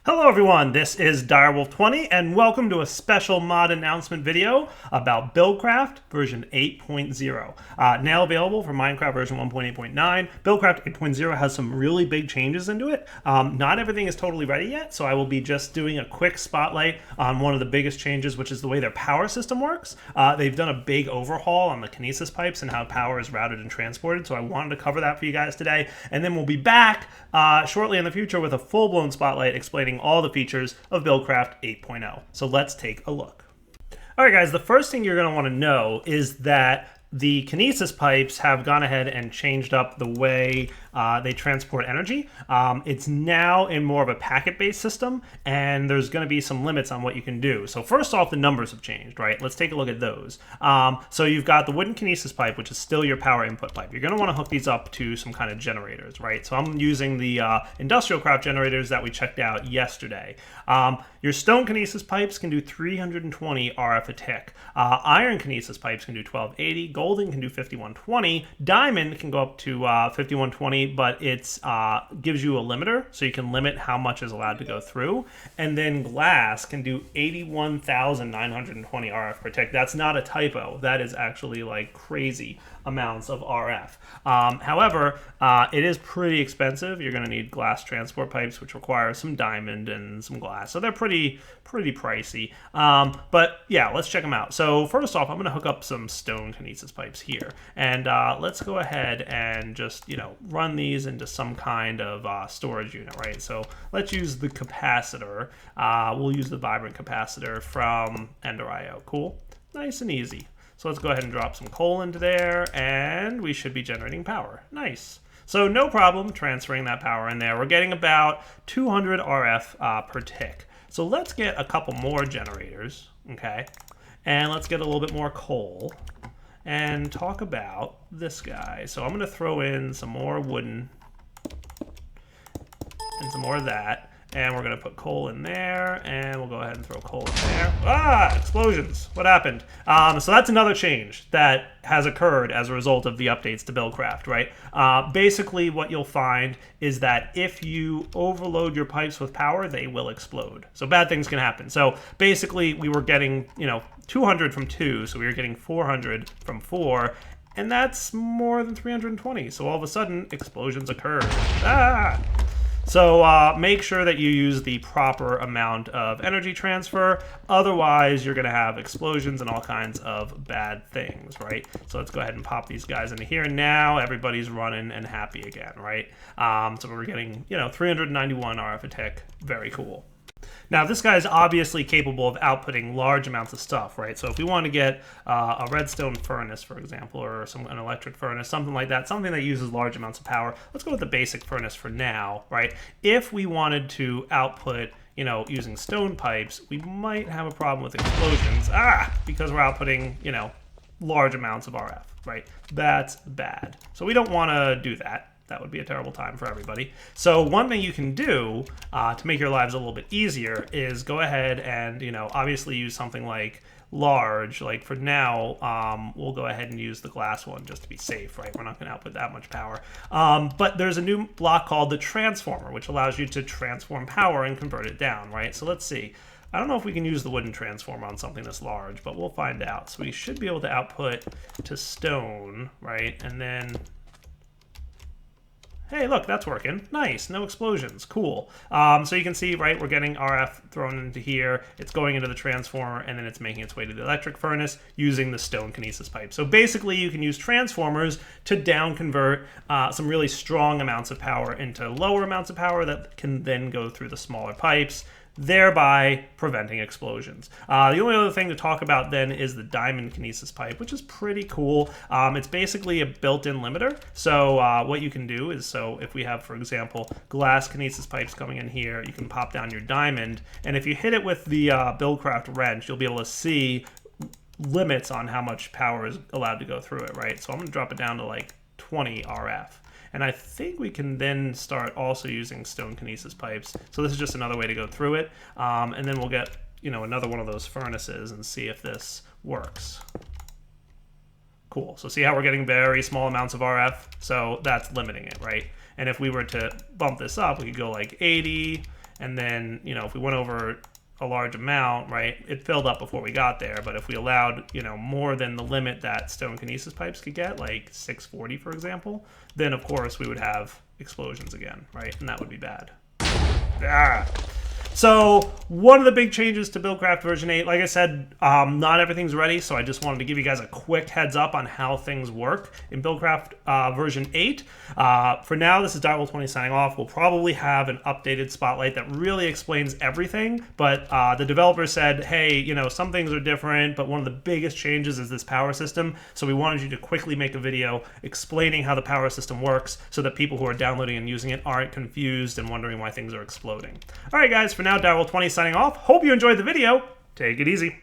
Hello everyone, this is Direwolf20 and welcome to a special mod announcement video about Buildcraft version 8.0. Now available for Minecraft version 1.8.9. Buildcraft 8.0 has some really big changes into it. Not everything is totally ready yet, so I will be just doing a quick spotlight on one of the biggest changes, which is the way their power system works. They've done a big overhaul on the kinesis pipes and how power is routed and transported, so I wanted to cover that for you guys today. And then we'll be back shortly in the future with a full-blown spotlight explaining all the features of Buildcraft 8.0. So let's take a look. All right, guys, the first thing you're going to want to know is that the kinesis pipes have gone ahead and changed up the way they transport energy. It's now in more of a packet-based system, and there's going to be some limits on what you can do. So first off, the numbers have changed, right? Let's take a look at those. So you've got the wooden kinesis pipe, which is still your power input pipe. You're going to want to hook these up to some kind of generators, right? So I'm using the industrial craft generators that we checked out yesterday. Your stone kinesis pipes can do 320 RF a tick. Iron kinesis pipes can do 1280. Golden can do 5120. Diamond can go up to 5120, but it gives you a limiter, so you can limit how much is allowed to go through. And then glass can do 81,920 RF per tick. That's not a typo. That is actually like crazy amounts of RF. However, it is pretty expensive. You're going to need glass transport pipes, which require some diamond and some glass. So they're pretty pricey. But yeah, let's check them out. So first off, I'm going to hook up some stone kinesis pipes here. And let's go ahead and just, run these into some kind of storage unit, right? So let's use the capacitor. We'll use the vibrant capacitor from Ender.io. Cool. Nice and easy. So let's go ahead and drop some coal into there, and we should be generating power. Nice. So no problem transferring that power in there. We're getting about 200 RF per tick. So let's get a couple more generators, okay? And let's get a little bit more coal and talk about this guy. So I'm going to throw in some more wooden and some more of that. And we're going to put coal in there, and we'll go ahead and throw coal in there. Ah, explosions. What happened? So that's another change that has occurred as a result of the updates to Buildcraft, right? Basically, what you'll find is that if you overload your pipes with power, they will explode. So bad things can happen. So basically, we were getting, 200 from 2, so we were getting 400 from 4, and that's more than 320. So all of a sudden, explosions occurred. Ah! So make sure that you use the proper amount of energy transfer. Otherwise, you're going to have explosions and all kinds of bad things, right? So let's go ahead and pop these guys into here. Now everybody's running and happy again, right? So we're getting, 391 RF a tick. Very cool. Now, this guy is obviously capable of outputting large amounts of stuff, right? So if we want to get a redstone furnace, for example, or an electric furnace, something like that, something that uses large amounts of power, let's go with the basic furnace for now, right? If we wanted to output, using stone pipes, we might have a problem with explosions, because we're outputting, large amounts of RF, right? That's bad. So we don't want to do that. That would be a terrible time for everybody. So one thing you can do to make your lives a little bit easier is go ahead and, obviously use something like large. Like for now, we'll go ahead and use the glass one just to be safe, right? We're not going to output that much power. But there's a new block called the transformer, which allows you to transform power and convert it down, right? So let's see. I don't know if we can use the wooden transformer on something this large, but we'll find out. So we should be able to output to stone, right? And then... Hey, look, that's working. Nice, no explosions, cool. So you can see, right, we're getting RF thrown into here, it's going into the transformer, and then it's making its way to the electric furnace using the stone kinesis pipe. So basically, you can use transformers to down convert some really strong amounts of power into lower amounts of power that can then go through the smaller pipes, thereby preventing explosions. The only other thing to talk about then is the diamond kinesis pipe, which is pretty cool. It's basically a built-in limiter. So what you can do is, so if we have, for example, glass kinesis pipes coming in here, you can pop down your diamond, and if you hit it with the Buildcraft wrench, you'll be able to see limits on how much power is allowed to go through it, right? So I'm going to drop it down to like 20 RF. And I think we can then start also using stone kinesis pipes. So this is just another way to go through it. And then we'll get, another one of those furnaces and see if this works. Cool. So see how we're getting very small amounts of RF? So that's limiting it, right? And if we were to bump this up, we could go like 80, and then, you know, if we went over a large amount, right, it filled up before we got there. But if we allowed, you know, more than the limit that stone kinesis pipes could get, like 640, for example, then of course we would have explosions again, right? And that would be bad. So one of the big changes to Buildcraft version 8, like I said, not everything's ready, so I just wanted to give you guys a quick heads up on how things work in Buildcraft version 8. For now, this is Direwolf20 signing off. We'll probably have an updated spotlight that really explains everything, but the developer said, hey, you know, some things are different, but one of the biggest changes is this power system, so we wanted you to quickly make a video explaining how the power system works so that people who are downloading and using it aren't confused and wondering why things are exploding. All right, guys, for now, Direwolf20 signing off. Hope you enjoyed the video. Take it easy.